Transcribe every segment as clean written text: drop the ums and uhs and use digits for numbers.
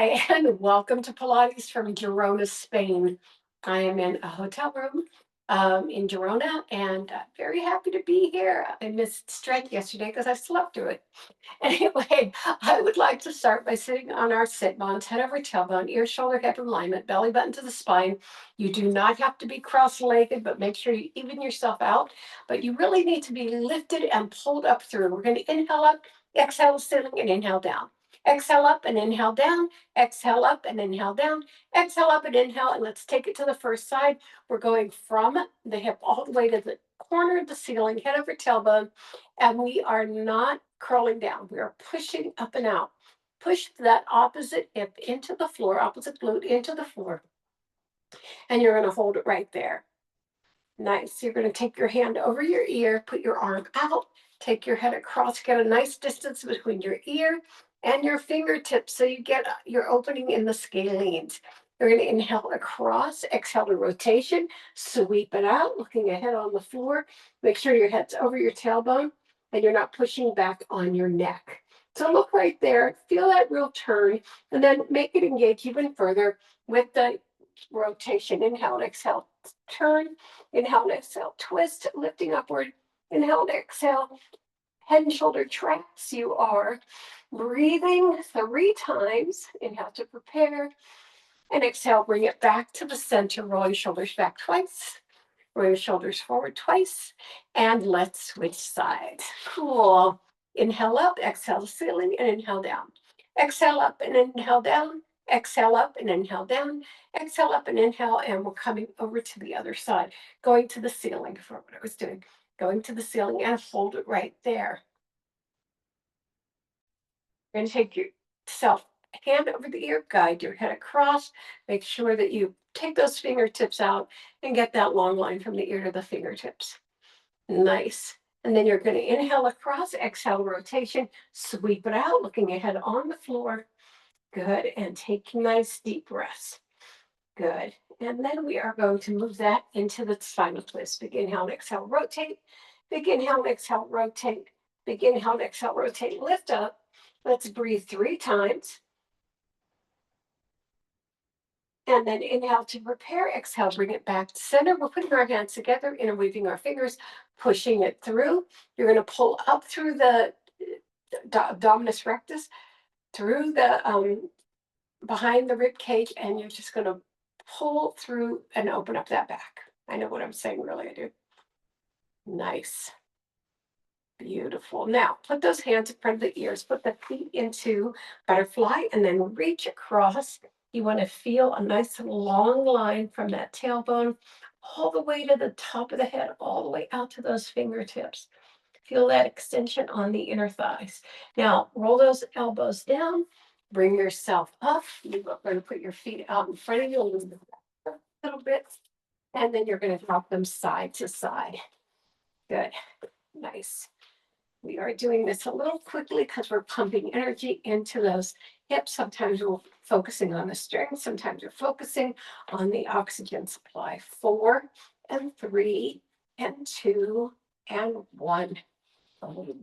Hi, and welcome to Pilates from Girona, Spain. I am in a hotel room in Girona, and I'm very happy to be here. I missed strength yesterday because I slept through it. Anyway, I would like to start by sitting on our sit bones, head over tailbone, ear, shoulder, hip alignment, belly button to the spine. You do not have to be cross-legged, but make sure you even yourself out. But you really need to be lifted and pulled up through. We're going to inhale up, exhale ceiling, and inhale down. Exhale up and inhale down, exhale up and inhale down, exhale up and inhale, and let's take it to the first side. We're going from the hip all the way to the corner of the ceiling, head over tailbone, and we are not curling down. We are pushing up and out. Push that opposite hip into the floor, opposite glute into the floor, and you're going to hold it right there. Nice. You're going to take your hand over your ear, put your arm out, take your head across, get a nice distance between your ear and your fingertips so you get your opening in the scalenes. You're going to inhale across, exhale to rotation, sweep it out, looking ahead on the floor. Make sure your head's over your tailbone and you're not pushing back on your neck. So look right there, feel that real turn, and then make it engage even further with the rotation. Inhale and exhale, turn. Inhale and exhale, twist, lifting upward. Inhale and exhale, head and shoulder traps. You are breathing 3 times. Inhale to prepare. And exhale, bring it back to the center. Roll your shoulders back twice. Roll your shoulders forward twice. And let's switch sides. Cool. Inhale up, exhale to ceiling, and inhale down. Exhale up and inhale down. Exhale up and inhale down. Exhale up and inhale, and we're coming over to the other side. Going to the ceiling for what I was doing. Going to the ceiling and hold it right there. You're going to take yourself hand over the ear, guide your head across. Make sure that you take those fingertips out and get that long line from the ear to the fingertips. Nice. And then you're going to inhale across, exhale rotation, sweep it out, looking ahead on the floor. Good. And take nice deep breaths. Good. And then we are going to move that into the spinal twist. Big inhale and exhale, rotate. Big inhale and exhale, rotate. Big inhale and exhale, rotate. Lift up. Let's breathe 3 times. And then inhale to prepare, exhale, bring it back to center. We're putting our hands together, interweaving our fingers, pushing it through. You're going to pull up through the abdominis rectus, through the behind the rib cage, and you're just going to pull through and open up that back. I know what I'm saying, really, I do. Nice. Beautiful. Now, put those hands in front of the ears, put the feet into butterfly, and then reach across. You want to feel a nice long line from that tailbone all the way to the top of the head, all the way out to those fingertips. Feel that extension on the inner thighs. Now, roll those elbows down, bring yourself up. You're going to put your feet out in front of you a little bit, and then you're going to drop them side to side. Good. Nice. We are doing this a little quickly because we're pumping energy into those hips. Sometimes we're focusing on the strength. Sometimes we're focusing on the oxygen supply. 4 and 3 and 2 and 1.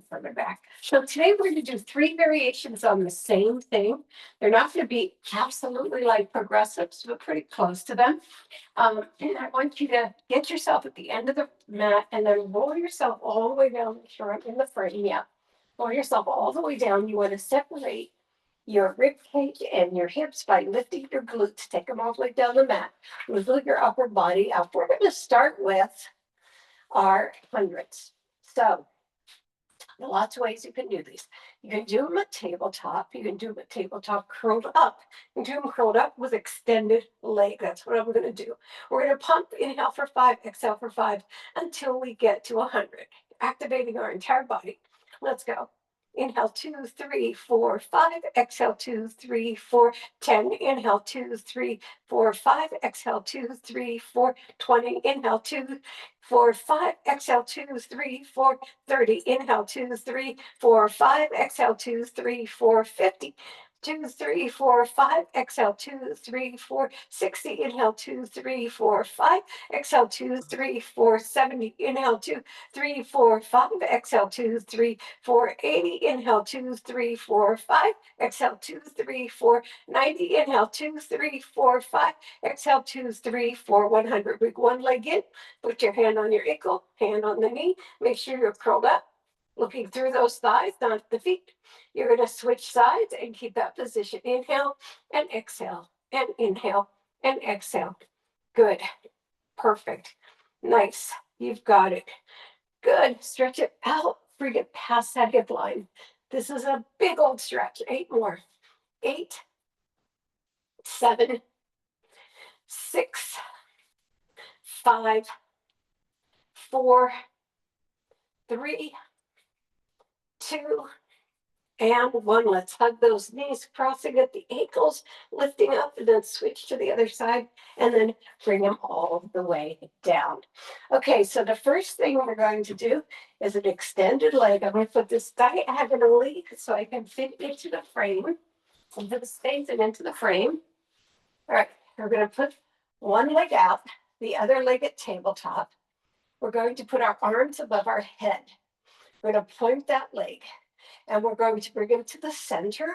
Further back. So today we're going to do 3 variations on the same thing. They're not going to be absolutely like progressives, but pretty close to them. And I want you to get yourself at the end of the mat and then roll yourself all the way down. Make sure I'm in the frame. Yeah. Roll yourself all the way down. You want to separate your rib cage and your hips by lifting your glutes. Take them all the way down the mat. Wiggle your upper body up. We're going to start with our hundreds. So lots of ways you can do these. You can do them at tabletop. You can do them at tabletop curled up. You can do them curled up with extended leg. That's what I'm going to do. We're going to pump, inhale for 5, exhale for 5 until we get to 100, activating our entire body. Let's go. Inhale 2, 3, 4, 5. Exhale 2, 3, 4, 10. Inhale 2, 3, 4, 5. Exhale 2, 3, 4, 20. Inhale 2, 4, 5. Exhale 2, 3, 4, 30. Inhale 2, 3, 4, 5. Exhale 2, 3, 4, 50. 2, 3, 4, 5. Exhale, 2, 3, 4, 60. Inhale, 2, 3, 4, 5. Exhale, 2, 3, 4, 70. Inhale, 2, 3, 4, 5. Exhale, 2, 3, 4, 80. Inhale, 2, 3, 4, 5. Exhale, 2, 3, 4, 90. Inhale, 2, 3, 4, 5. Exhale, 2, 3, 4, 100. Bring one leg in. Put your hand on your ankle, hand on the knee. Make sure you're curled up, looking through those thighs, not the feet. You're going to switch sides and keep that position. Inhale and exhale, and inhale and exhale. Good. Perfect. Nice. You've got it. Good. Stretch it out. Bring it past that hip line. This is a big old stretch. 8 more. 8, 7, 6, 5, 4, 3, 2, and 1. Let's hug those knees, crossing at the ankles, lifting up, and then switch to the other side, and then bring them all the way down. Okay, so the first thing we're going to do is an extended leg. I'm going to put this diagonally so I can fit into the frame, into the space and into the frame. All right, we're going to put one leg out, the other leg at tabletop. We're going to put our arms above our head. We're going to point that leg. And we're going to bring them to the center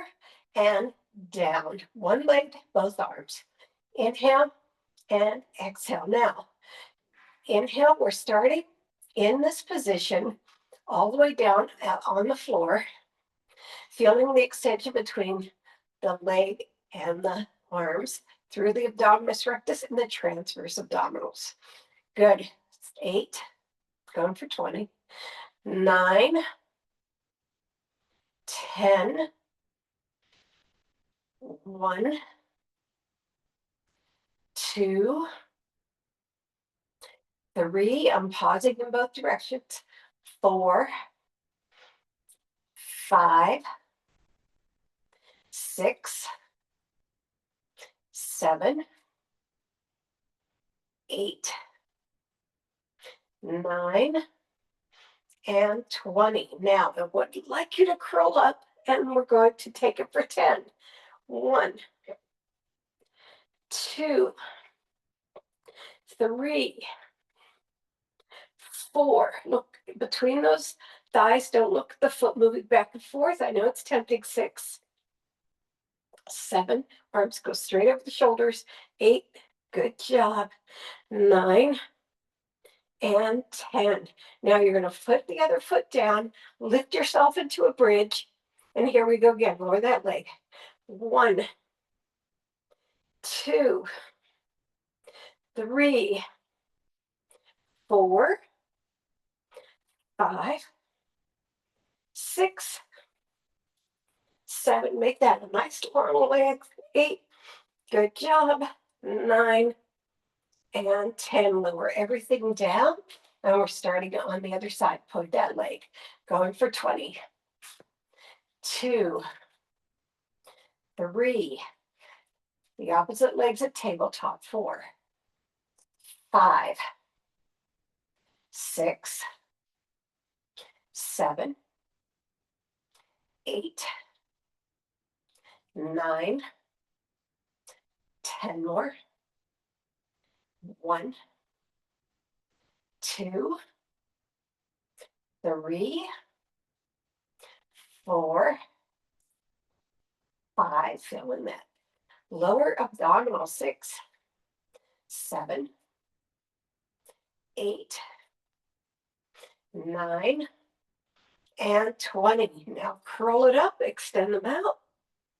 and down. One leg, both arms. Inhale and exhale. Now, inhale, we're starting in this position all the way down on the floor, feeling the extension between the leg and the arms through the abdominis rectus and the transverse abdominals. Good. 8, going for 20. 9, 10, 1, 2, 3, I'm pausing in both directions. 4, 5, 6, 7, 8, 9, and 20. Now, I would like you to curl up, and we're going to take it for 10. 1, 2, 3, 4. Look between those thighs. Don't look at the foot moving back and forth. I know it's tempting. 6, 7. Arms go straight over the shoulders. 8. Good job. 9 and 10. Now you're going to put the other foot down, lift yourself into a bridge, and here we go again. Lower that leg. 1, 2, 3, 4, 5, 6, 7. Make that a nice long leg. 8. Good job. 9 and 10. Lower everything down. And we're starting on the other side. Point that leg. Going for 20. 2, 3. The opposite legs at tabletop. 4, 5, 6, 7, 8, 9, 10 more. 1, 2, 3, 4, 5. Fill in that lower abdominal. 6, 7, 8, 9, and 20. Now curl it up, extend them out.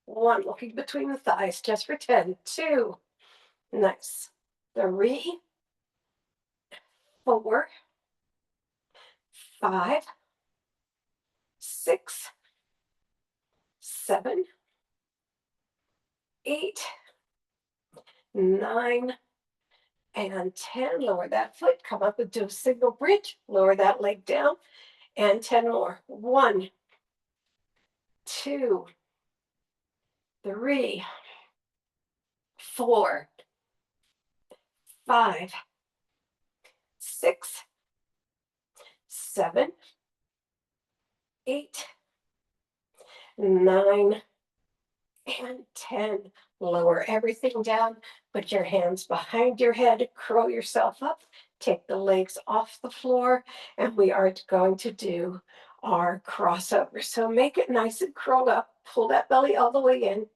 1, looking between the thighs just for 10. 2, nice. 3, 4, 5, 6, 7, 8, 9, and 10. Lower that foot, come up and do a single bridge. Lower that leg down, and 10 more. 1, 2, 3, 4, 5, 6, 7, 8, 9, and 10. Lower everything down. Put your hands behind your head. Curl yourself up. Take the legs off the floor. And we are going to do our crossover. So make it nice and curled up. Pull that belly all the way in.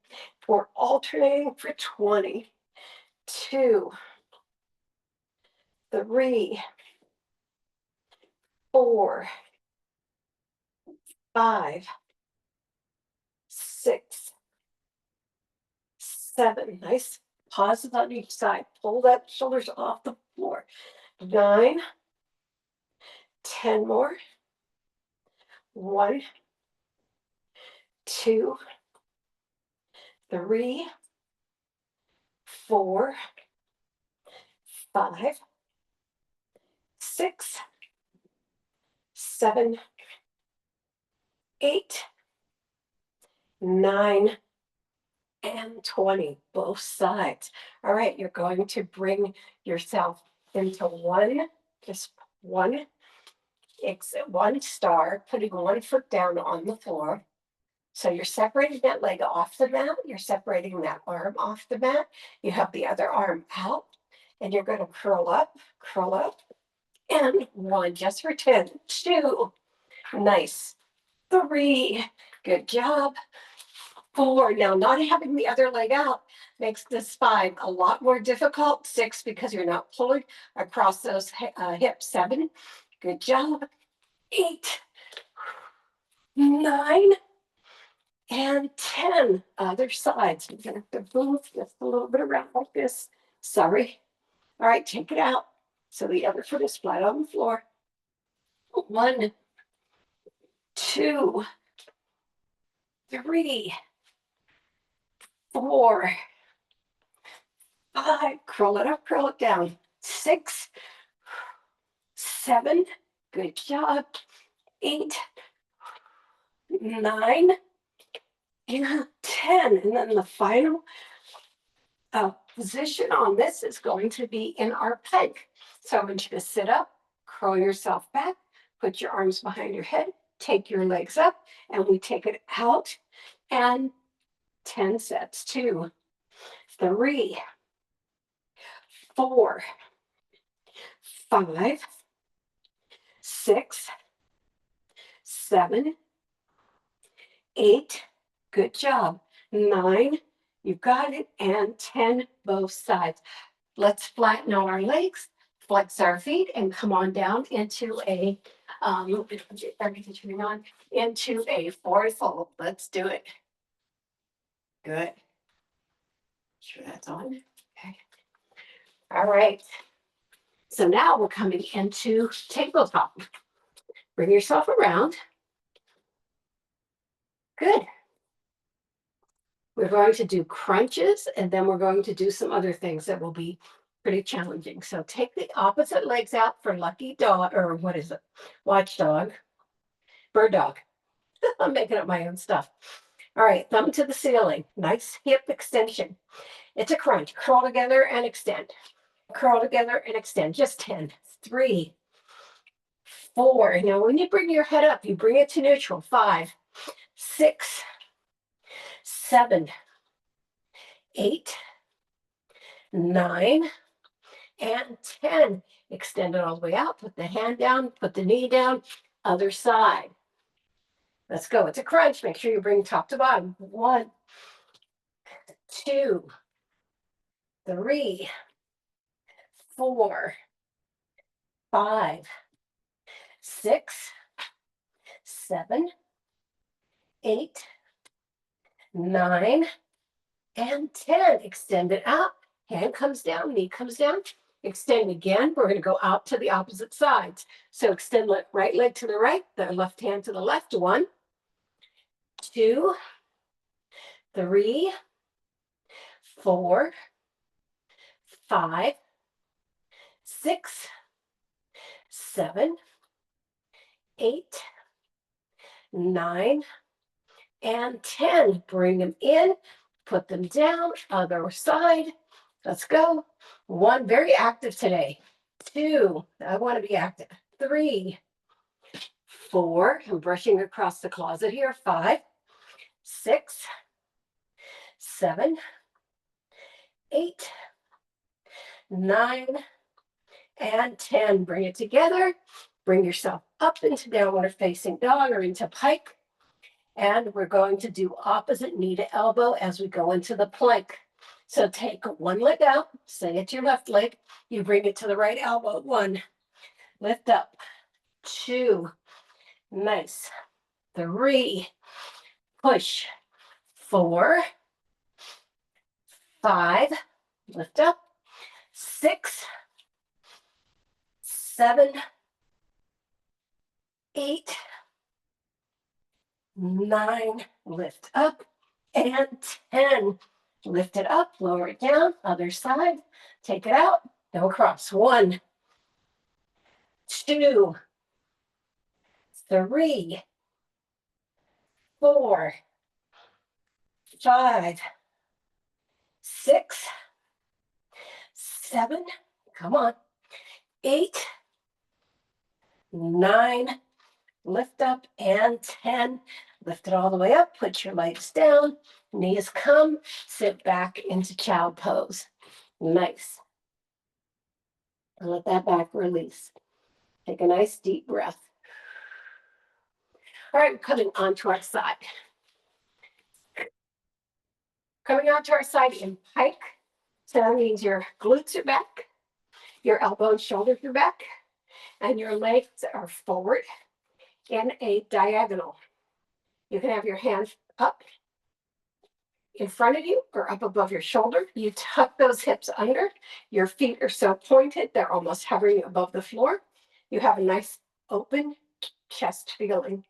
We're alternating for 20. 2, 3, 4, 5, 6, 7. Nice pauses on each side. Pull that shoulders off the floor. 9, 10 more. 1, 2, 3, 4, 5, 6, 7, 8, 9, and 20, both sides. All right, you're going to bring yourself into just one one star, putting one foot down on the floor. So you're separating that leg off the mat. You're separating that arm off the mat. You have the other arm out, and you're going to curl up, and 1, just for 10. 2, nice. 3, good job. 4, now not having the other leg out makes this 5 a lot more difficult. 6, because you're not pulling across those hips. 7, good job. 8, 9, and 10. Other sides. You're going to have to move just a little bit around like this. Sorry. All right, take it out. So the other foot is flat on the floor. 1, 2, 3, 4, 5. Curl it up, curl it down. 6, 7. Good job. 8, 9, and 10. And then the final position on this is going to be in our plank. So I want you to sit up, curl yourself back, put your arms behind your head, take your legs up, and we take it out, and 10 sets. 2, 3, 4, 5, 6, 7, 8. Good job. 9. You've got it. And 10, both sides. Let's flatten out our legs, flex our feet, and come on down into a everything turning on into a forward fold. Let's do it. Good. Sure that's on. Okay. All right. So now we're coming into tabletop. Bring yourself around. Good. We're going to do crunches, and then we're going to do some other things that will be pretty challenging. So take the opposite legs out for lucky dog, or what is it? Watchdog. Bird dog. I'm making up my own stuff. All right, thumb to the ceiling. Nice hip extension. It's a crunch. Curl together and extend. Curl together and extend. Just 10. 3, 4. Now, when you bring your head up, you bring it to neutral. 5, 6, 7, 8, 9, and 10. Extend it all the way out. Put the hand down. Put the knee down. Other side. Let's go. It's a crunch. Make sure you bring top to bottom. 1, 2, 3, 4, 5, 6, 7, 8, 9, and 10. Extend it out. Hand comes down, knee comes down. Extend again. We're going to go out to the opposite sides. So extend right leg to the right, the left hand to the left. 1, 2, 3, 4, 5, 6, 7, 8, 9, and 10. Bring them in, put them down, other side. Let's go. 1, very active today. 2, I want to be active. 3, 4, I'm brushing across the closet here. 5, 6, 7, 8, 9, and 10. Bring it together. Bring yourself up into downward facing dog or into pike. And we're going to do opposite knee to elbow as we go into the plank. So take one leg out, say it's your left leg. You bring it to the right elbow. 1, lift up. 2, nice. 3, push. 4, 5, lift up. 6, 7, 8, 9, lift up, and 10. Lift it up, lower it down, other side, take it out, go across. 1, 2, 3, 4, 5, 6, 7, come on, 8, 9, lift up, and 10. Lift it all the way up, put your legs down, knees come, sit back into child pose. Nice. And let that back release. Take a nice deep breath. All right, coming onto our side. Coming onto our side in pike. So that means your glutes are back, your elbow and shoulders are back, and your legs are forward in a diagonal. You can have your hands up in front of you or up above your shoulder. You tuck those hips under. Your feet are so pointed, they're almost hovering above the floor. You have a nice open chest feeling.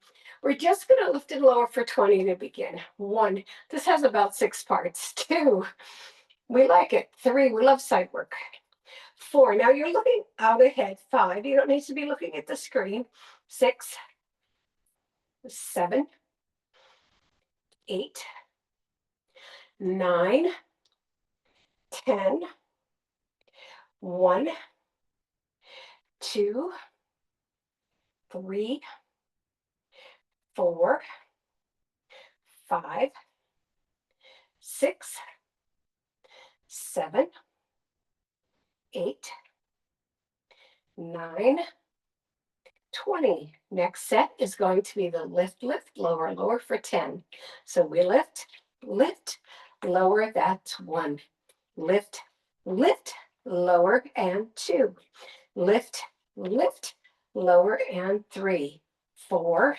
We're just going to lift and lower for 20 to begin. 1, this has about 6 parts. 2, we like it. 3, we love side work. 4, now you're looking out ahead. 5, you don't need to be looking at the screen. 6, 7, 8, 9, 10, 1, 2, 3, 4, 5, 6, 7, 8, 9, 20. Next set is going to be the lift, lift, lower, lower for 10. So we lift, lift, lower, that's 1. Lift, lift, lower, and 2. Lift, lift, lower, and 3. 4.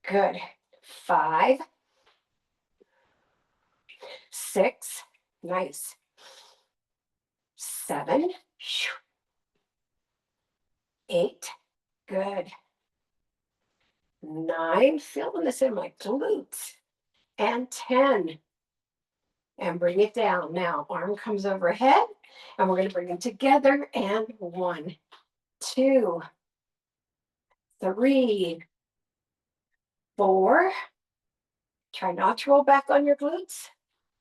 Good. 5. 6. Nice. 7. 8. Good. 9. Feeling this in my glutes. And 10. And bring it down. Now, arm comes overhead, and we're going to bring them together. And 1, 2, 3, 4. Try not to roll back on your glutes.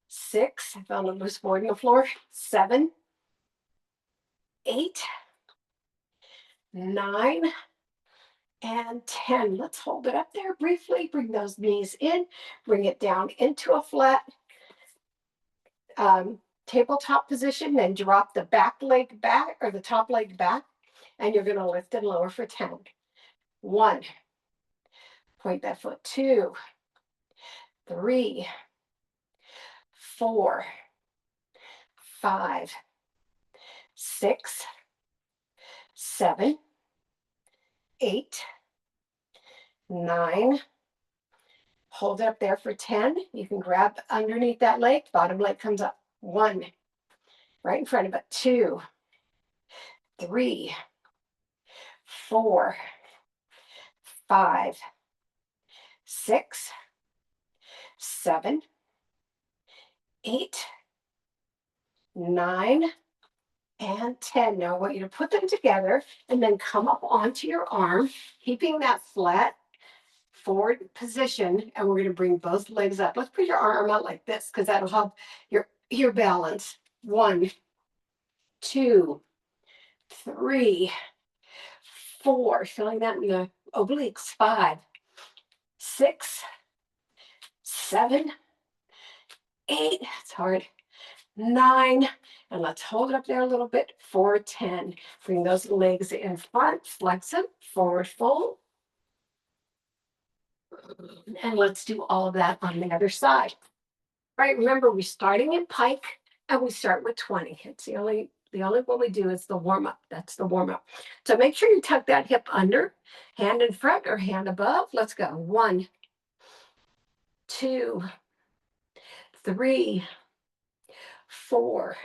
6. I found a loose board on the floor. 7, 8, 9, and 10. Let's hold it up there briefly. Bring those knees in. Bring it down into a flat tabletop position. Then drop the back leg back or the top leg back. And you're going to lift and lower for 10. 1. Point that foot. 2, 3, 4, 5, 6, 7, 8, 9. Hold it up there for 10. You can grab underneath that leg. Bottom leg comes up. 1. Right in front of it. 2, 3, 4, 5, 6, 7, 8, 9, and 10. Now I want you to put them together and then come up onto your arm, keeping that flat forward position, and we're going to bring both legs up. Let's put your arm out like this because that'll help your balance. 1, 2, 3, 4. Feeling that in the obliques. 5, 6, 7, 8, it's hard, 9, and let's hold it up there a little bit for 10. Bring those legs in front, flex them, forward fold. And let's do all of that on the other side. Right, remember we're starting in pike and we start with 20. It's the only one we do is the warm up. That's the warm up. So make sure you tuck that hip under, hand in front or hand above. Let's go. 1, 2, 3, 4,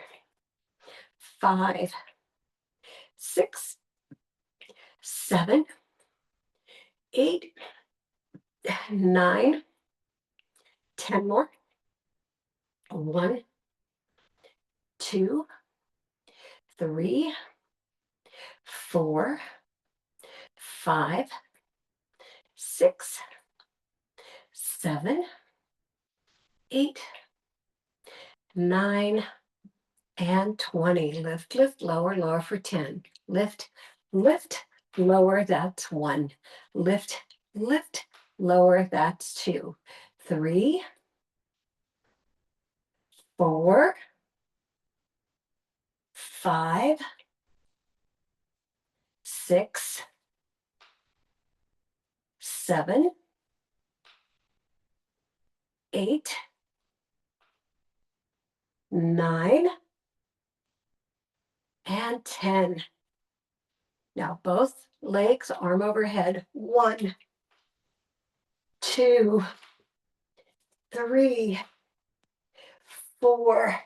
5, 6, 7, 8, 9, 10 more. 1, 2, 3, 4, 5, 6, 7, 8, 9, and 20. Lift, lift, lower, lower for 10. Lift, lift, lower, that's 1. Lift, lift, lower, that's 2. 3, 4, 5, 6, 7, 8, 9, and 10. Now both legs, arm overhead. 1, 2, 3, 4,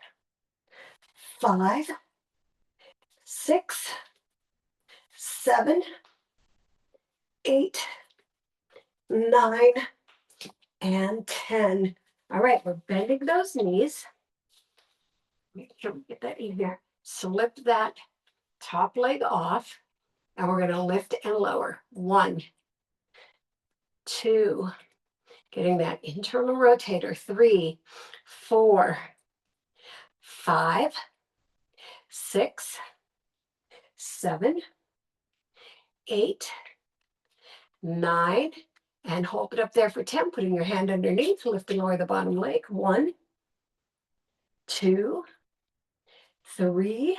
5, 6, 7, 8, 9, and 10. All right, we're bending those knees. Make sure we get that in here. Slip that top leg off, and we're going to lift and lower. 1, 2, getting that internal rotator. 3, 4, 5, 6, 7, 8, 9, and hold it up there for 10, putting your hand underneath, lifting over the bottom leg. 1, 2, 3,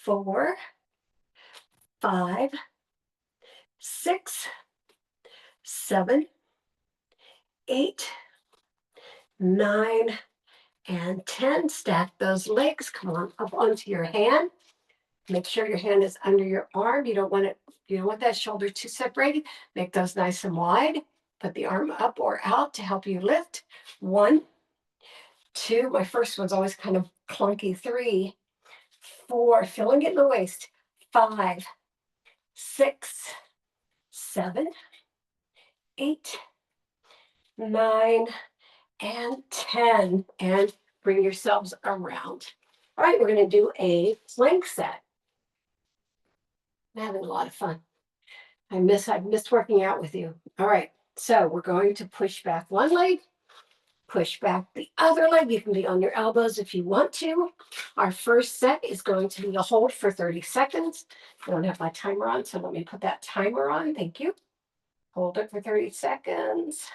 4, 5, 6, 7, 8, 9, and 10. Stack those legs. Come on up onto your hand. Make sure your hand is under your arm. You don't want that shoulder too separated. Make those nice and wide. Put the arm up or out to help you lift. 1, 2. My first one's always kind of clunky. 3, 4. Feeling it in the waist. 5, 6, 7, 8, 9, and 10. And bring yourselves around. All right, we're going to do a plank set. I'm having a lot of fun. I've missed working out with you. All right, so we're going to push back one leg, push back the other leg. You can be on your elbows if you want to. Our first set is going to be a hold for 30 seconds. I don't have my timer on, so let me put that timer on. Thank you. Hold it for 30 seconds.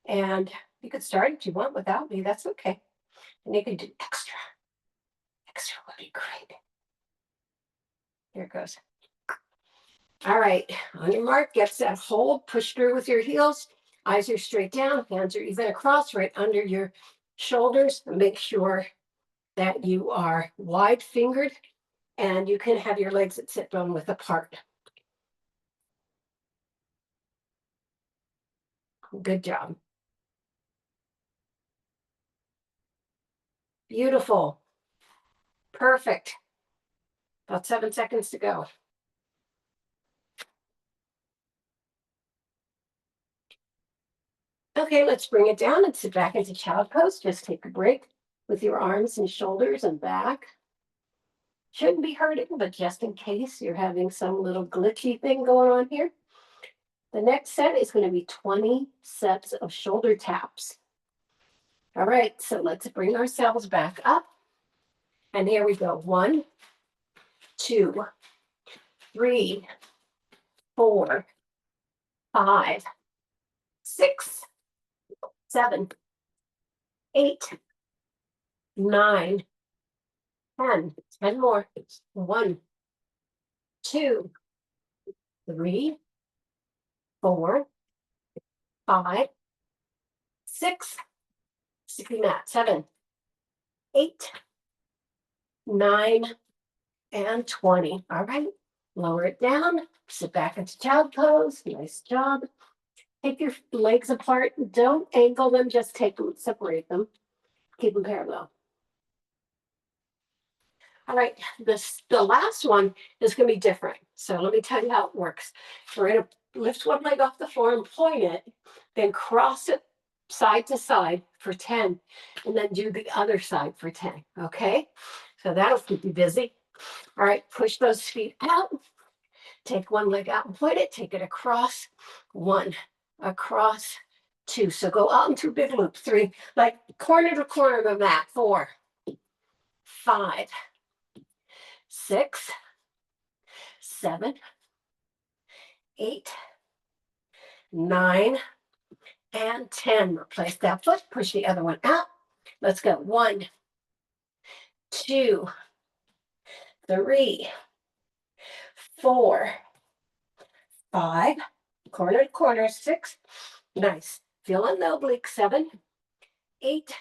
And you could start if you want without me. That's okay. And you can do extra. Extra would be great. Here it goes. All right, on your mark, get that hold, push through with your heels. Eyes are straight down, hands are even across, right under your shoulders. Make sure that you are wide fingered and you can have your legs at sit bone width apart. Good job. Beautiful. Perfect. About 7 seconds to go. Okay, let's bring it down and sit back into child pose. Just take a break with your arms and shoulders and back. Shouldn't be hurting, but just in case you're having some little glitchy thing going on here. The next set is going to be 20 sets of shoulder taps. All right, so let's bring ourselves back up. And here we go. 1, 2, 3, 4, 5, 6, 7, 8, 9, 10. 10 more. 1, 2, 3, 4, 5, 6, 7, 8, 9, and 20. All right. Lower it down. Sit back into child pose. Nice job. Take your legs apart. Don't angle them. Just take them, separate them. Keep them parallel. All right, the last one is going to be different. So let me tell you how it works. We're going to lift one leg off the floor and point it, then cross it side to side for 10, and then do the other side for 10, okay? So that'll keep you busy. All right, push those feet out. Take one leg out and point it. Take it across. 1, across. 2. So go out into a big loop. 3, like corner to corner of the mat. 4, 5, 6, 7, 8, 9, and 10. Replace that foot. Push the other one out. Let's go. 1, 2, 3, 4, 5. Corner to corner. 6. Nice. Feeling the oblique. 7, 8,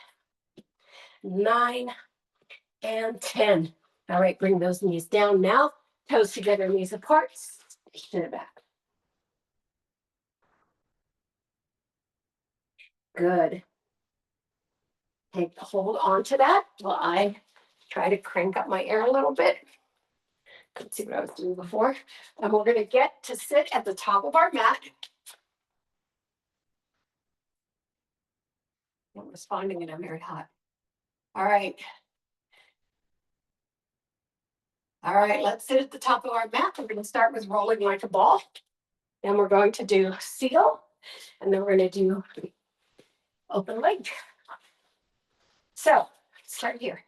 9, and 10. All right, bring those knees down now. Toes together, knees apart. Sit it back. Good. Hold on to that while I try to crank up my air a little bit. Let's see what I was doing before. And we're going to get to sit at the top of our mat. I'm responding and I'm very hot. All right. All right, let's sit at the top of our mat. We're going to start with rolling like a ball. Then we're going to do seal. And then we're going to do open leg. So start here.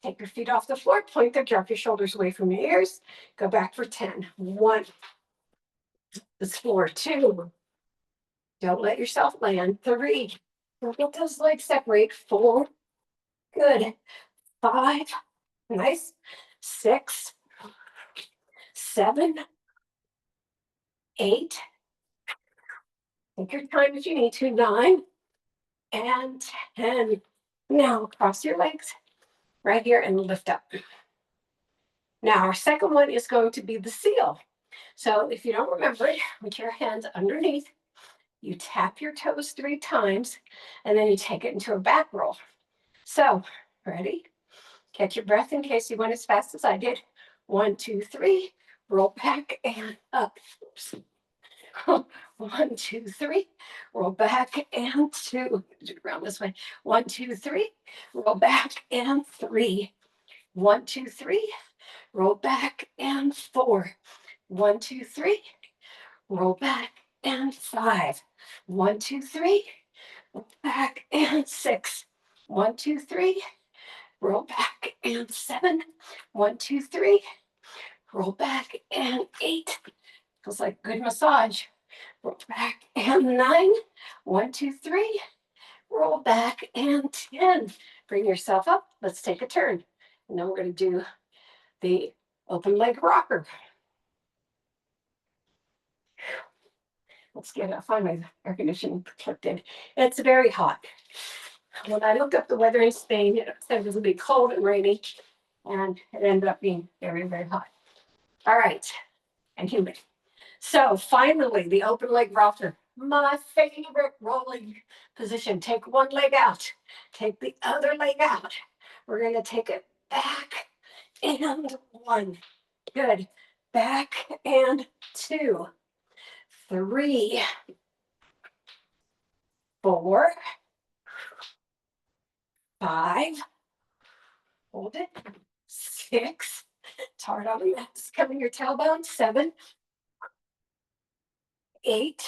Take your feet off the floor, point them, drop your shoulders away from your ears. Go back for 10. 1. This floor. 2. Don't let yourself land. 3. Don't let those legs separate. 4. Good. 5. Nice. 6. 7. 8. Take your time if you need to. 9. And 10. Now cross your legs right here and lift up. Now our second one is going to be the seal. So if you don't remember it, with your hands underneath, you tap your toes 3 times, and then you take it into a back roll. So, ready? Catch your breath in case you went as fast as I did. 1, 2, 3, roll back and up. Oops. 1, 2, 3, roll back and 2. Do it around this way. 1, 2, 3, roll back and 3. 1, 2, 3, roll back and 4. 1, 2, 3, roll back and 5. 1, 2, 3, roll back and 6. 1, 2, 3, roll back and 7. 1, 2, 3, roll back and 8. Feels like good massage. Roll back and 9. 1, 2, 3, roll back and 10. Bring yourself up. Let's take a turn. And then we're going to do the open leg rocker. Let's find my air conditioning plugged in. It's very hot. When I looked up the weather in Spain, it said it was going to be cold and rainy, and it ended up being very, very hot. All right, and humid. So finally, the open leg rocker, my favorite rolling position. Take one leg out, take the other leg out. We're going to take it back and 1. Good. Back and 2. 3. 4. 5. Hold it. 6. It's hard on the mat. Coming your tailbone. 7. 8.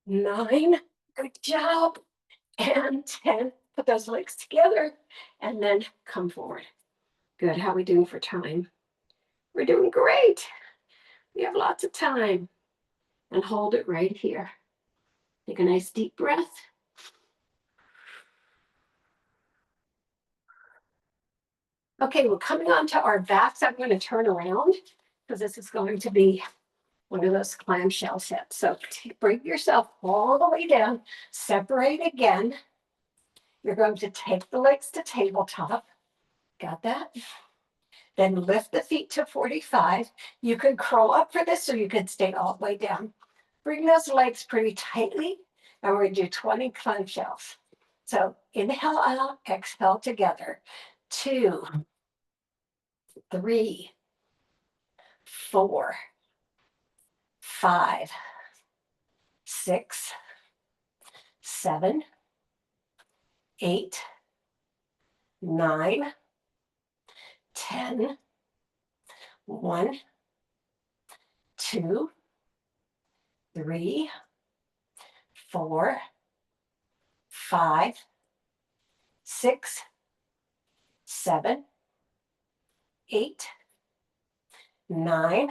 9. Good job. And 10. Put those legs together and then come forward. Good. How are we doing for time? We're doing great. We have lots of time. And hold it right here. Take a nice deep breath. Okay, we're coming onto our backs. I'm going to turn around because this is going to be one of those clamshell sets. So bring yourself all the way down, separate again. You're going to take the legs to tabletop. Got that? Then lift the feet to 45. You can curl up for this or you can stay all the way down. Bring those legs pretty tightly, and we're going to do 20 clamshells. So inhale out, exhale together. 2, 3, 4, 5, 6, 7, 8, 9, 10, 1, 2, 3, 4, 5, 6, 7, 8, 9,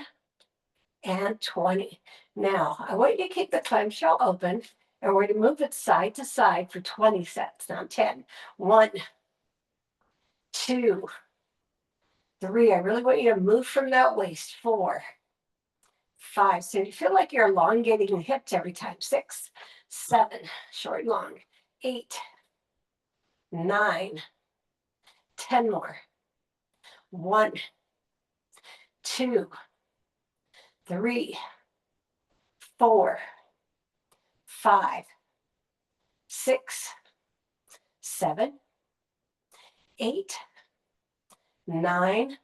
and 20. Now, I want you to keep the clamshell open, and we're going to move it side to side for 20 sets, not 10. 1, 2, 3. I really want you to move from that waist. 4, 5. So you feel like you're elongating the hips every time. 6, 7, short and long. 8, 9, 10 more. 1, 2, 3, 4, 5, 6, 7, 8, 9,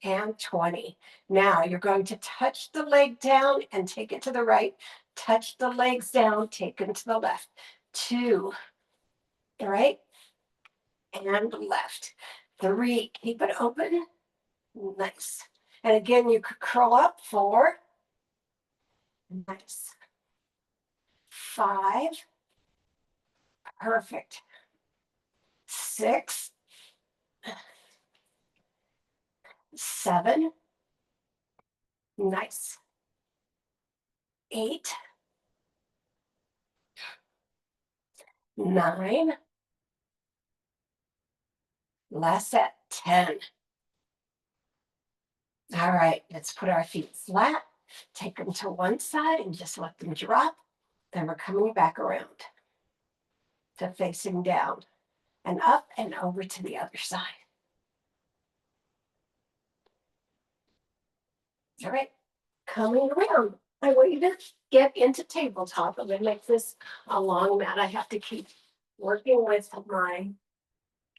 and 20. Now you're going to touch the leg down and take it to the right. Touch the legs down, take it to the left. 2, right, and left. 3, keep it open. Nice. And again, you could curl up. 4, nice. 5, perfect. 6, 7, nice. 8, 9, last set, 10. All right, let's put our feet flat, take them to one side and just let them drop. Then we're coming back around to facing down and up and over to the other side. All right, coming around. I want you to get into tabletop. I'm going to make this a long mat. I have to keep working with my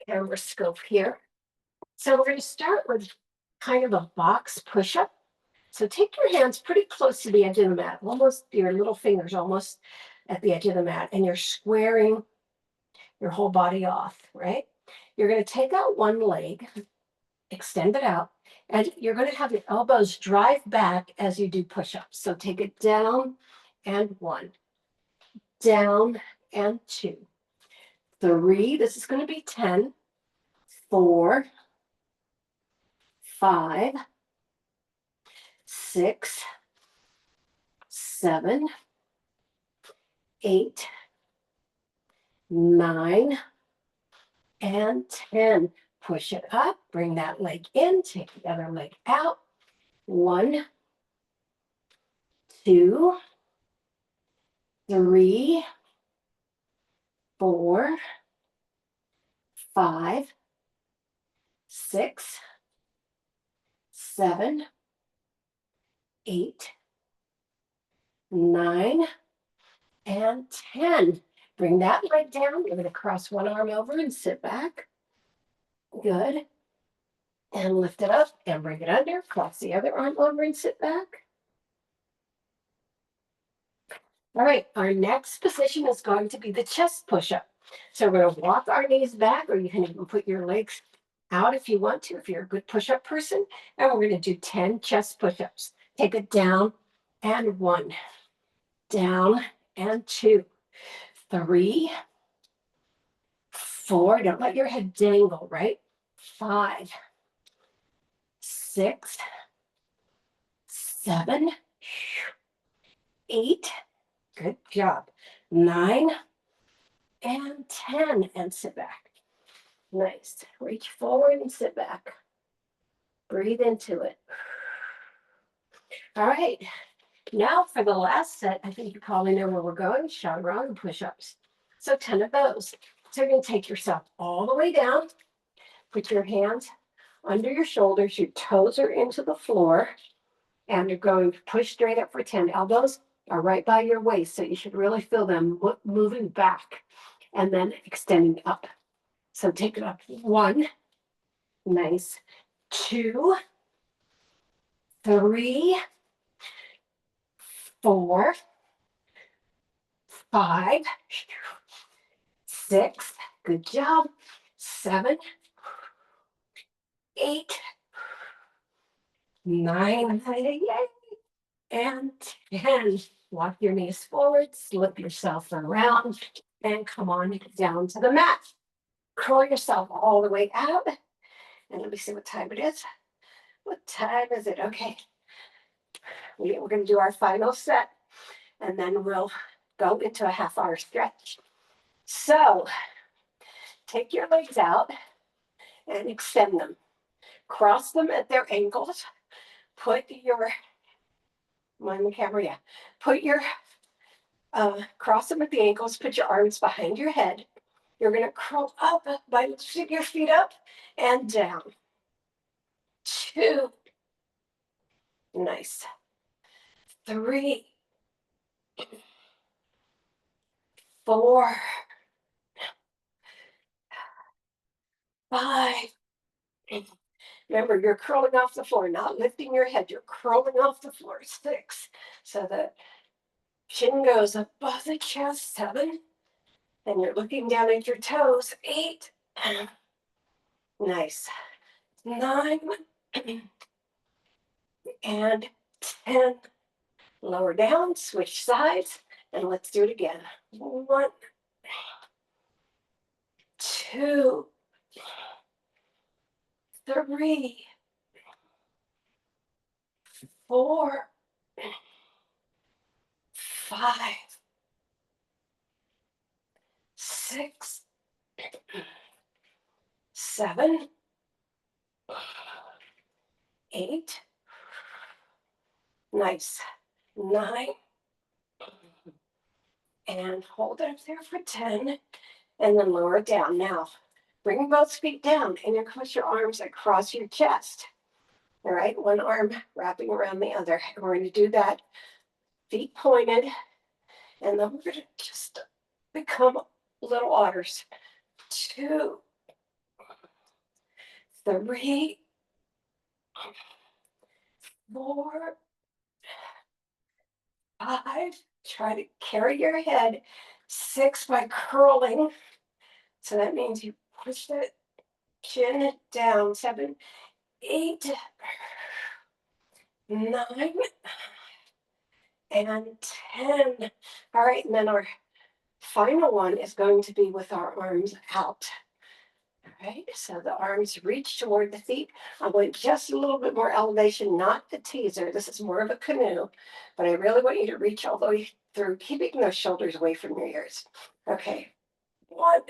camera scope here. So we're going to start with kind of a box push-up. So take your hands pretty close to the edge of the mat, almost your little fingers almost at the edge of the mat, and you're squaring your whole body off, right? You're going to take out one leg, extend it out, and you're going to have your elbows drive back as you do push-ups. So take it down and 1, down and 2, 3, this is going to be 10, 4, 5, 6, 7, 8, 9, and 10. Push it up, bring that leg in, take the other leg out. 1, 2, 3, 4, 5, 6, 7, 8, 9, and 10. Bring that leg down. You're going to cross one arm over and sit back. Good. And lift it up and bring it under. Cross the other arm over and sit back. All right, our next position is going to be the chest push-up. So we're going to walk our knees back, or you can even put your legs out if you want to, if you're a good push-up person. And we're going to do 10 chest push-ups. Take it down and 1, down and 2, 3, 4. Don't let your head dangle, right? 5, 6, 7, 8. Good job. 9 and 10, and sit back. Nice. Reach forward and sit back. Breathe into it. All right. Now for the last set, I think you probably know where we're going, chaturanga push-ups. So 10 of those. So you're going to take yourself all the way down, put your hands under your shoulders, your toes are into the floor, and you're going to push straight up for 10. Elbows are right by your waist, so you should really feel them moving back and then extending up. So take it up. 1, nice. 2, 3, 4, 5, 6, good job. 7, 8, 9, yay, and 10. Walk your knees forward, slip yourself around, and come on down to the mat. Curl yourself all the way out. And let me see what time it is. What time is it? Okay. We're going to do our final set, and then we'll go into a half-hour stretch. So take your legs out and extend them. Cross them at their ankles. Put your, mind the camera, yeah. Put your, cross them at the ankles. Put your arms behind your head. You're going to curl up by lifting your feet up and down. 2, nice. 3, 4, 5. Remember, you're curling off the floor, not lifting your head. You're curling off the floor. 6. So the chin goes above the chest. 7. And you're looking down at your toes. 8. Nice. 9. And 10. Lower down, switch sides, and let's do it again. 1, 2, 3, 4, 5, 6, 7, 8. Nice. 9. And hold it up there for 10. And then lower it down. Now, bring both feet down and you push your arms across your chest. All right, one arm wrapping around the other. And we're going to do that, feet pointed. And then we're going to just become little otters. 2, 3, 4, 5. Try to carry your head. 6 by curling. So that means you push the chin down. 7, 8, 9, and 10. All right, and then our final one is going to be with our arms out. All right, so the arms reach toward the feet. I want just a little bit more elevation, not the teaser. This is more of a canoe, but I really want you to reach all the way through, keeping those shoulders away from your ears. Okay, 1.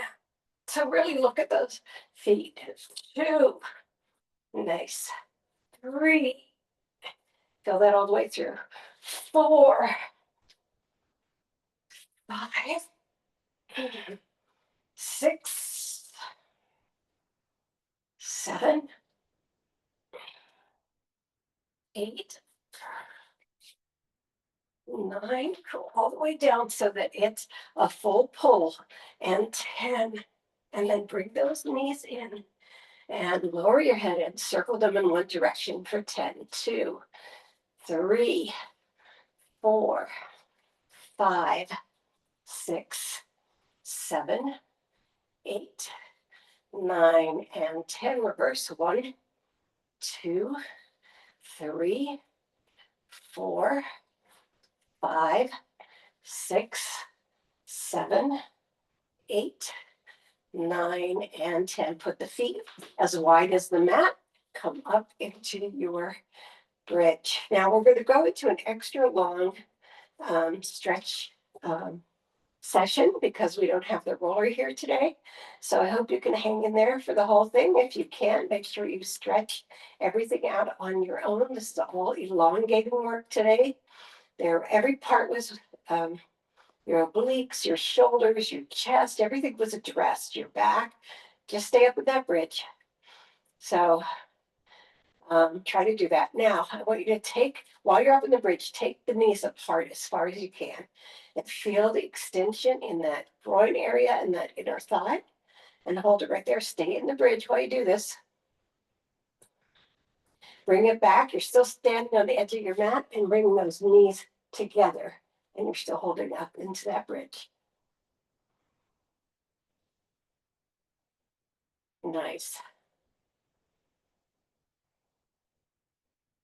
So really look at those feet. 2, nice. 3, feel that all the way through. 4, 5, 6, 7, 8, 9, go all the way down so that it's a full pull, and 10. And then bring those knees in and lower your head and circle them in one direction for 10. 2, 3, 4, 5, 6, 7, 8, 9, and 10. Reverse. 1, 2, 3, 4, 5, 6, 7, 8, 9, and 10. Put the feet as wide as the mat. Come up into your bridge. Now we're going to go into an extra long stretch session because we don't have the roller here today. So I hope you can hang in there for the whole thing. If you can't, make sure you stretch everything out on your own. This is all elongating work today. Every part was your obliques, your shoulders, your chest, everything was addressed. Your back, just stay up with that bridge. So try to do that. Now, I want you to take, while you're up in the bridge, take the knees apart as far as you can and feel the extension in that groin area and that inner thigh and hold it right there. Stay in the bridge while you do this. Bring it back. You're still standing on the edge of your mat and bring those knees together and you're still holding up into that bridge. Nice.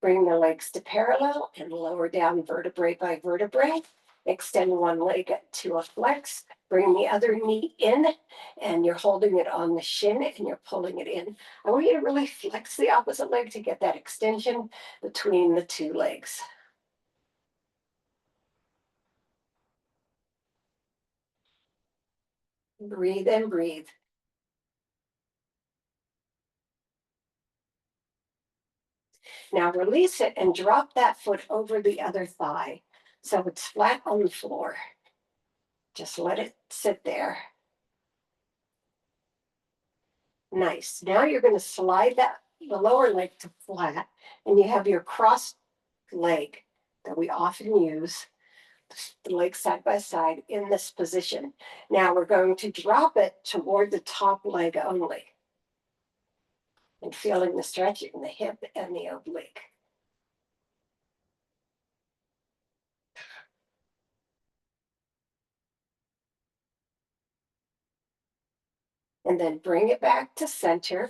Bring the legs to parallel and lower down vertebrae by vertebrae. Extend one leg to a flex. Bring the other knee in and you're holding it on the shin and you're pulling it in. I want you to really flex the opposite leg to get that extension between the two legs. Breathe and breathe. Now release it and drop that foot over the other thigh so it's flat on the floor. Just let it sit there. Nice. Now you're going to slide the lower leg to flat and you have your cross leg that we often use, the legs side by side in this position. Now we're going to drop it toward the top leg only and feeling the stretch in the hip and the oblique. And then bring it back to center.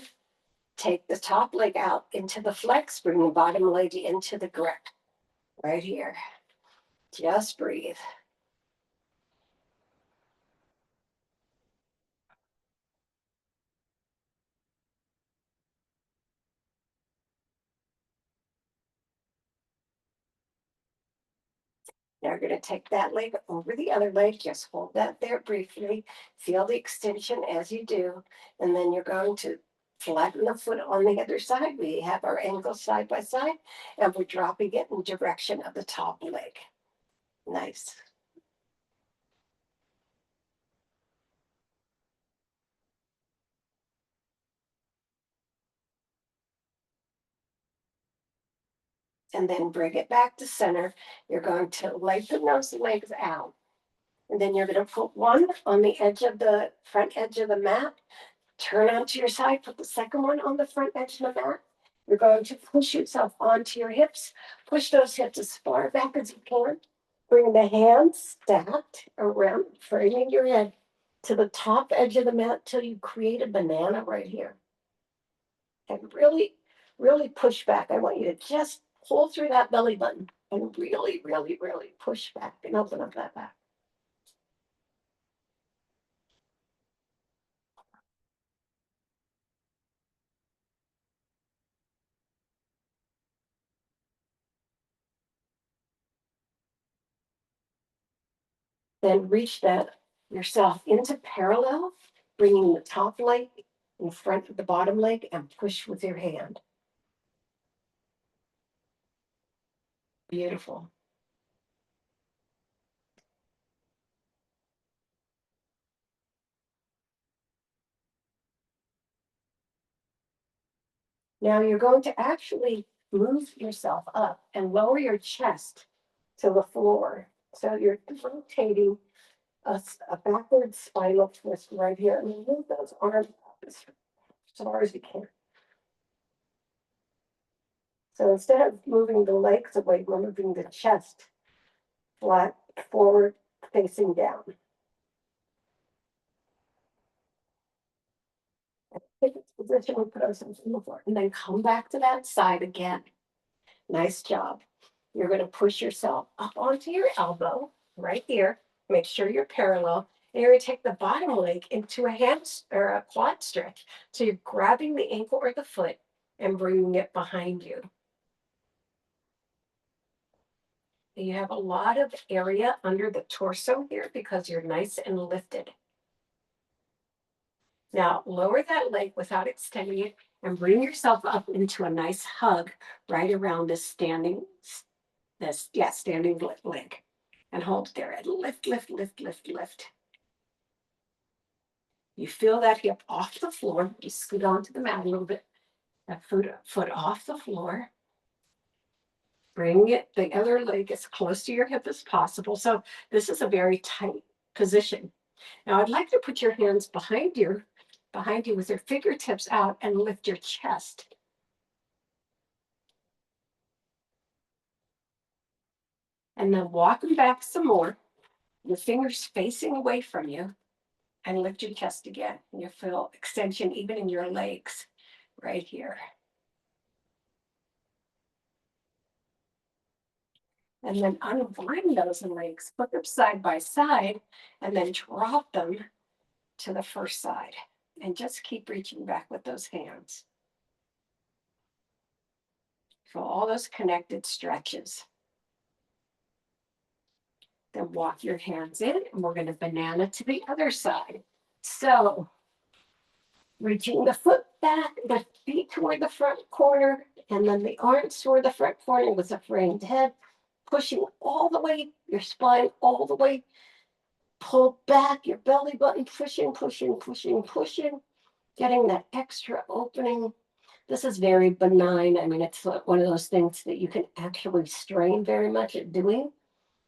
Take the top leg out into the flex, bring the bottom leg into the grip right here. Just breathe. Now you're going to take that leg over the other leg. Just hold that there briefly. Feel the extension as you do. And then you're going to flatten the foot on the other side. We have our ankles side by side. And we're dropping it in direction of the top leg. Nice. And then bring it back to center. You're going to lengthen those legs out. And then you're going to put one on the edge of the front edge of the mat. Turn onto your side, put the second one on the front edge of the mat. You're going to push yourself onto your hips. Push those hips as far back as you can. Bring the hands stacked around, framing your head to the top edge of the mat till you create a banana right here. And really, really push back. I want you to just pull through that belly button and really, really, really push back and open up that back. Then reach that yourself into parallel, bringing the top leg in front of the bottom leg and push with your hand. Beautiful. Now you're going to actually move yourself up and lower your chest to the floor. So you're rotating a backward spinal twist right here. And move those arms up as far as you can. So instead of moving the legs away, we're moving the chest flat forward, facing down. Take its position, we put ourselves on the floor, and then come back to that side again. Nice job. You're going to push yourself up onto your elbow right here. Make sure you're parallel. And you're going to take the bottom leg into a or a quad stretch. So you're grabbing the ankle or the foot and bringing it behind you. You have a lot of area under the torso here because you're nice and lifted. Now lower that leg without extending it and bring yourself up into a nice hug right around this standing leg. And hold there and lift, lift, lift, lift, lift. You feel that hip off the floor. You scoot onto the mat a little bit. That foot off the floor. Bring it, the other leg as close to your hip as possible. So this is a very tight position. Now I'd like to put your hands behind you with your fingertips out and lift your chest. And then walk them back some more. Your fingers facing away from you and lift your chest again. And you feel extension even in your legs right here. And then unwind those legs, put them side by side, and then drop them to the first side. And just keep reaching back with those hands. Feel all those connected stretches. Then walk your hands in, and we're going to banana to the other side. So, reaching the foot back, the feet toward the front corner, and then the arms toward the front corner with a framed head, pushing all the way, your spine all the way. Pull back your belly button, pushing, pushing, pushing, pushing, getting that extra opening. This is very benign. I mean, it's one of those things that you can actually strain very much at doing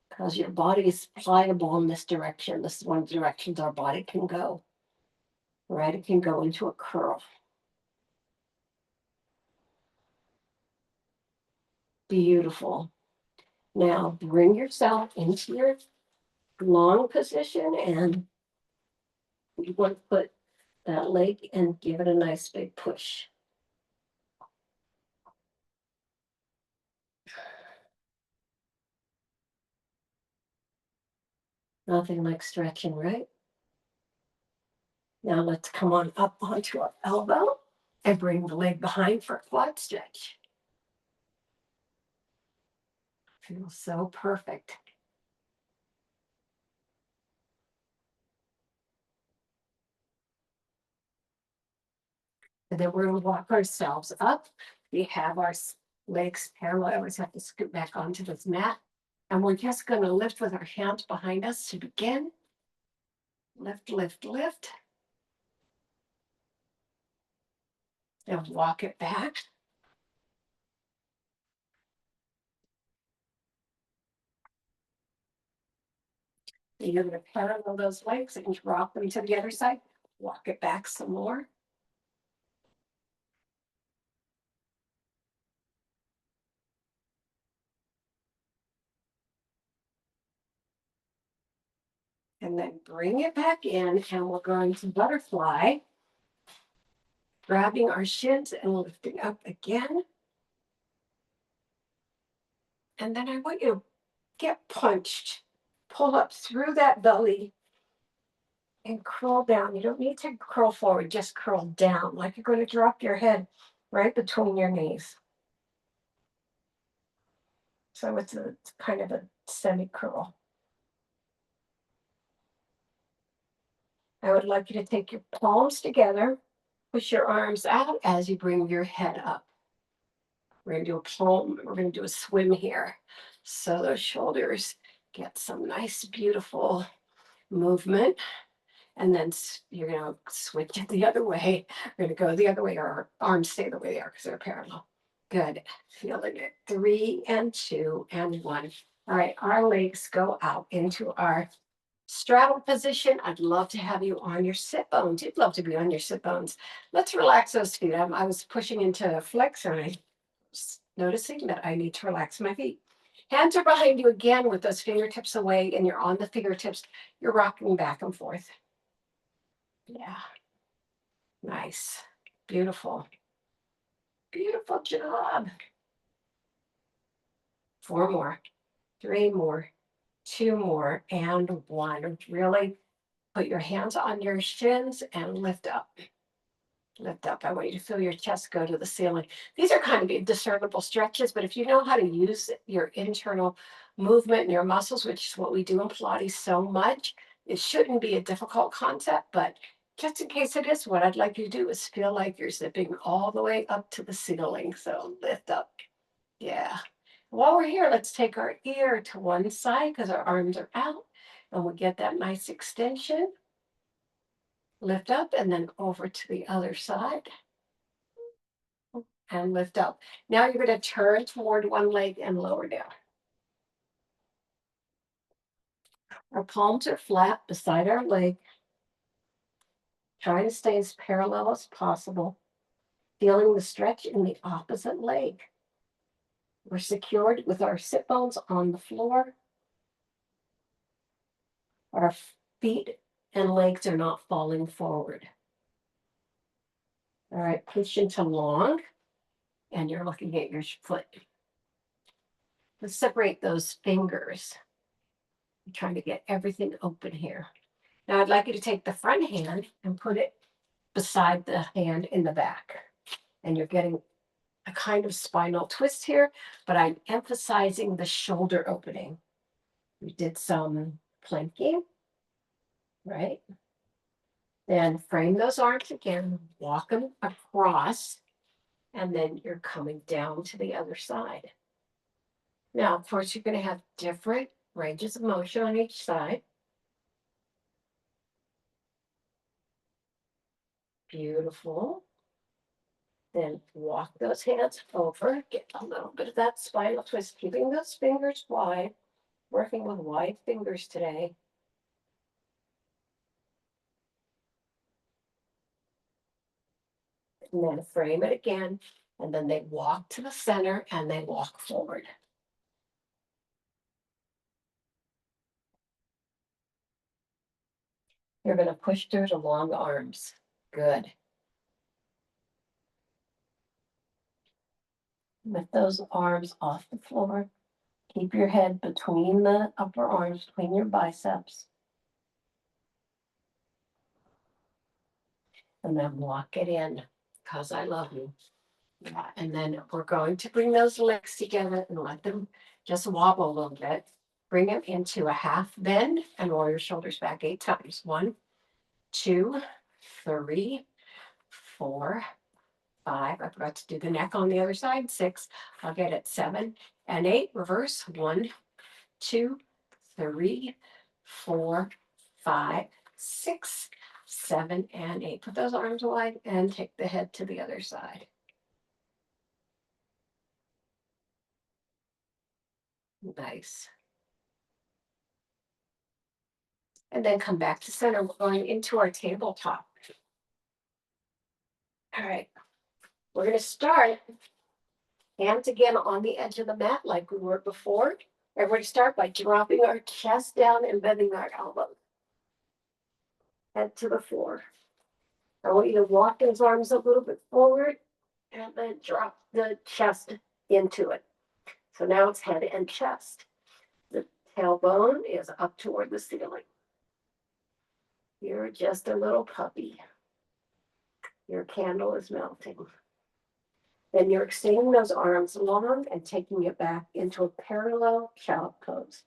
because your body is pliable in this direction. This is one of the directions our body can go, right? It can go into a curl. Beautiful. Now bring yourself into your long position and you want to put that leg and give it a nice big push. Nothing like stretching, right? Now let's come on up onto our elbow and bring the leg behind for a quad stretch. Feels so perfect. And then we're going to walk ourselves up. We have our legs parallel. I always have to scoot back onto this mat. And we're just going to lift with our hands behind us to begin. Lift, lift, lift. And walk it back. And you're going to parallel those legs and drop them to the other side. Walk it back some more. And then bring it back in, and we're going to butterfly, grabbing our shins and lifting up again. And then I want you to get punched. Pull up through that belly and curl down. You don't need to curl forward, just curl down, like you're going to drop your head right between your knees. So it's kind of a semi-curl. I would like you to take your palms together, push your arms out as you bring your head up. We're going to do a palm, we're going to do a swim here. So those shoulders get some nice, beautiful movement. And then you're going to switch it the other way. We're going to go the other way, or our arms stay the way they are because they're parallel. Good. Feeling it. 3 and 2 and 1. All right, our legs go out into our straddle position. I'd love to have you on your sit bones. You'd love to be on your sit bones. Let's relax those feet. I was pushing into flex and I was noticing that I need to relax my feet. Hands are behind you again with those fingertips away, and you're on the fingertips. You're rocking back and forth. Yeah. Nice. Beautiful. Beautiful job. 4 more, 3 more, 2 more, and 1. Really put your hands on your shins and lift up. Lift up. I want you to feel your chest go to the ceiling. These are kind of discernible stretches, but if you know how to use your internal movement in your muscles, which is what we do in Pilates so much. It shouldn't be a difficult concept, but just in case it is, what I'd like you to do is feel like you're zipping all the way up to the ceiling. So lift up. Yeah. While we're here, let's take our ear to one side because our arms are out and we get that nice extension. Lift up and then over to the other side and lift up. Now you're going to turn toward one leg and lower down. Our palms are flat beside our leg. Try to stay as parallel as possible, feeling the stretch in the opposite leg. We're secured with our sit bones on the floor. Our feet and legs are not falling forward. All right, push into long, and you're looking at your foot. Let's separate those fingers. I'm trying to get everything open here. Now I'd like you to take the front hand and put it beside the hand in the back. And you're getting a kind of spinal twist here, but I'm emphasizing the shoulder opening. We did some planking, right? Then frame those arms again, walk them across, and then you're coming down to the other side. Now, of course, you're going to have different ranges of motion on each side. Beautiful. Then walk those hands over, get a little bit of that spinal twist, keeping those fingers wide, working with wide fingers today. And then frame it again, and then they walk to the center and they walk forward. You're going to push through the long arms. Good. Lift those arms off the floor. Keep your head between the upper arms, between your biceps. And then lock it in, because I love you. Yeah. And then we're going to bring those legs together and let them just wobble a little bit. Bring them into a half bend and roll your shoulders back 8 times. 1, 2, 3, 4, 5. I forgot to do the neck on the other side. 6. I'll get it. 7 and 8. Reverse. 1, 2, 3, 4, 5, 6, 7, and 8. Put those arms wide and take the head to the other side. Nice. And then come back to center. We're going into our tabletop. All right. We're going to start hands again on the edge of the mat like we were before. We're going to start by dropping our chest down and bending our elbows. Head to the floor. I want you to walk those arms a little bit forward and then drop the chest into it. So now it's head and chest. The tailbone is up toward the ceiling. You're just a little puppy. Your candle is melting. Then you're extending those arms long and taking it back into a parallel child pose.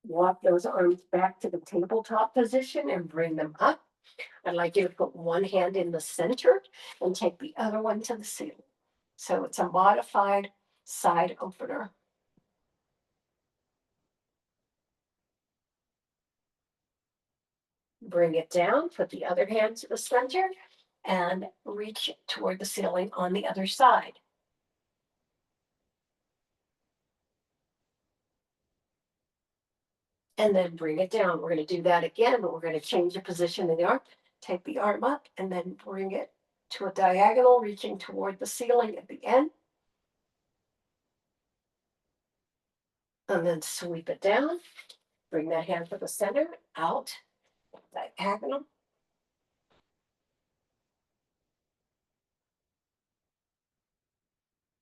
Walk those arms back to the tabletop position and bring them up. I'd like you to put one hand in the center and take the other one to the ceiling. So it's a modified side opener. Bring it down, put the other hand to the center, and reach toward the ceiling on the other side. And then bring it down. We're going to do that again, but we're going to change the position of the arm. Take the arm up and then bring it to a diagonal, reaching toward the ceiling at the end. And then sweep it down. Bring that hand to the center, out, diagonal.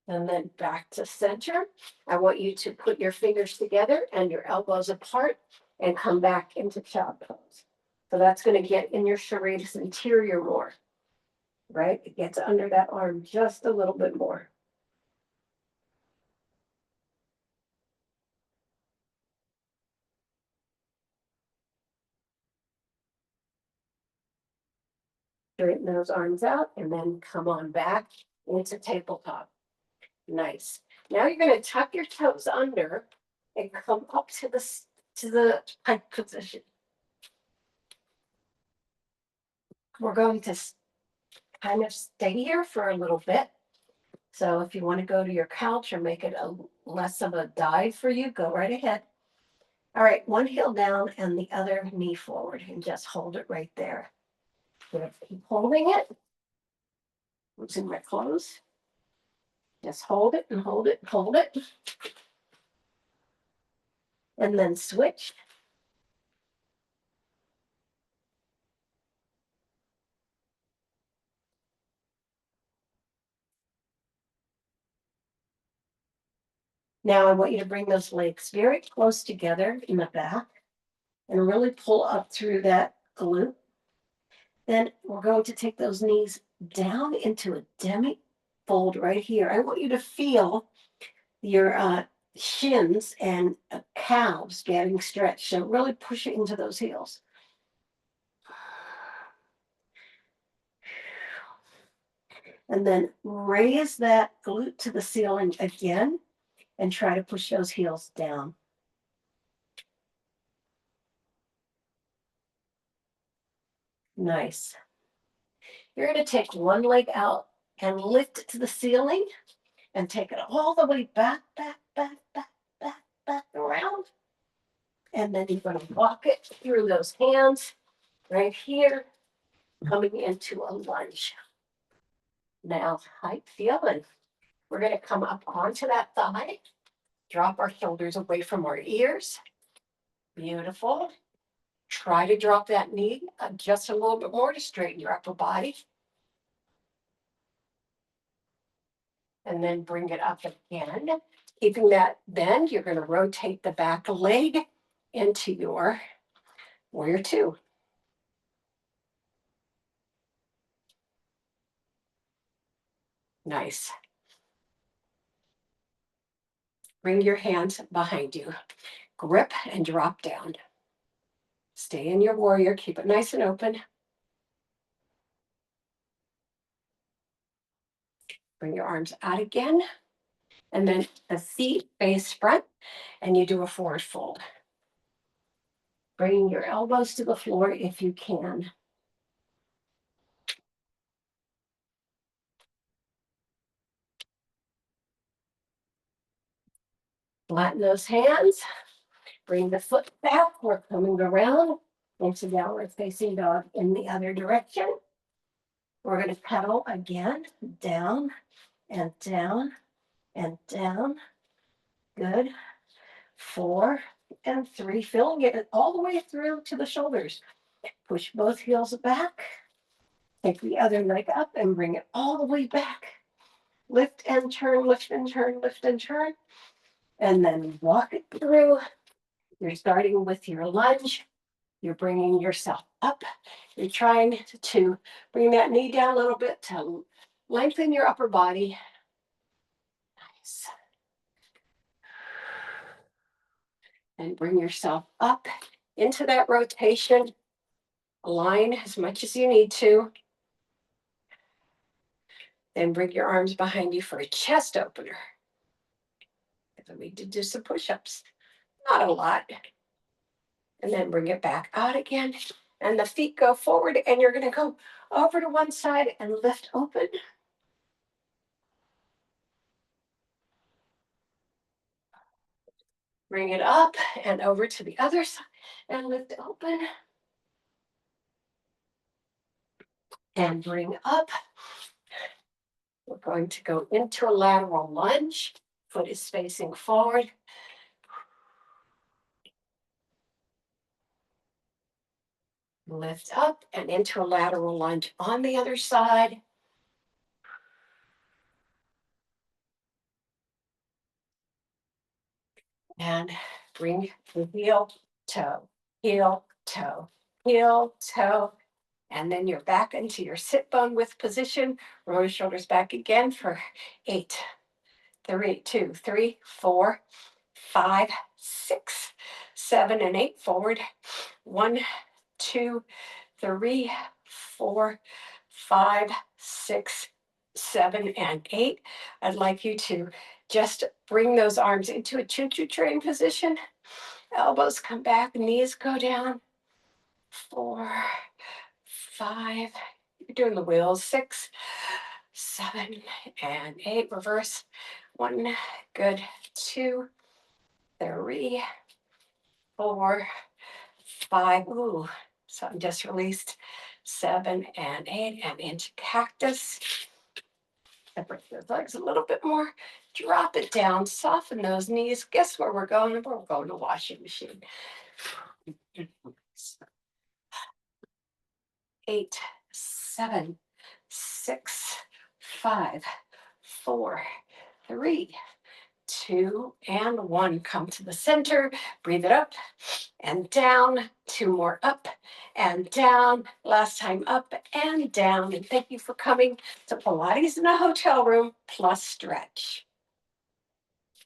And then back to center. I want you to put your fingers together and your elbows apart and come back into child pose. So that's going to get in your serratus anterior more, right? It gets under that arm just a little bit more. Straighten those arms out and then come on back into tabletop. Nice. Now you're going to tuck your toes under and come up to the plank position. We're going to kind of stay here for a little bit. So if you want to go to your couch or make it a less of a dive for you, go right ahead. All right, one heel down and the other knee forward and just hold it right there. I'm going to keep holding it. Losing my clothes. Just hold it and hold it and hold it. And then switch. Now I want you to bring those legs very close together in the back and really pull up through that glute. Then we're going to take those knees down into a demi fold right here. I want you to feel your shins and calves getting stretched. So really push it into those heels. And then raise that glute to the ceiling again and try to push those heels down. Nice. You're going to take one leg out and lift it to the ceiling and take it all the way back, back, back, back, back, back around. And then you're going to walk it through those hands right here, coming into a lunge. Now, how you feeling? We're going to come up onto that thigh, drop our shoulders away from our ears. Beautiful. Try to drop that knee just a little bit more to straighten your upper body. And then bring it up again. Keeping that bend, you're going to rotate the back leg into your warrior two. Nice. Bring your hands behind you. Grip and drop down. Stay in your warrior. Keep it nice and open. Bring your arms out again. And then the feet face front, and you do a forward fold. Bringing your elbows to the floor if you can. Flatten those hands. Bring the foot back. We're coming around into downward facing dog in the other direction. We're going to pedal again, down and down and down. Good. 4 and 3. Feeling it all the way through to the shoulders. Push both heels back. Take the other leg up and bring it all the way back. Lift and turn, lift and turn, lift and turn. And then walk it through. You're starting with your lunge. You're bringing yourself up. You're trying to bring that knee down a little bit to lengthen your upper body. Nice. And bring yourself up into that rotation. Align as much as you need to. Then bring your arms behind you for a chest opener. Let me do some push-ups. Not a lot. And then bring it back out again. And the feet go forward, and you're going to go over to one side and lift open. Bring it up and over to the other side and lift open. And bring up. We're going to go into a lateral lunge. Foot is facing forward. Lift up and into a lateral lunge on the other side. And bring the heel, toe, heel, toe, heel, toe. And then you're back into your sit bone width position. Roll your shoulders back again for 8, 3, 2, 3, 4, 5, 6, 7, and 8. Forward. 1, 2, 3, 4, 5, 6, 7, and 8. I'd like you to just bring those arms into a choo-choo train position. Elbows come back, knees go down. 4, 5. You're doing the wheels. 6, 7, and 8. Reverse. 1, good. 2, 3, 4, 5. Ooh, something just released. 7 and 8, and into cactus. Separate those legs a little bit more. Drop it down. Soften those knees. Guess where we're going? We're going to washing machine. 8, 7, 6, 5, 4, 3, 2, and 1. Come to the center. Breathe it up and down. 2 more up and down. Last time up and down. And thank you for coming to Pilates in a hotel room plus stretch.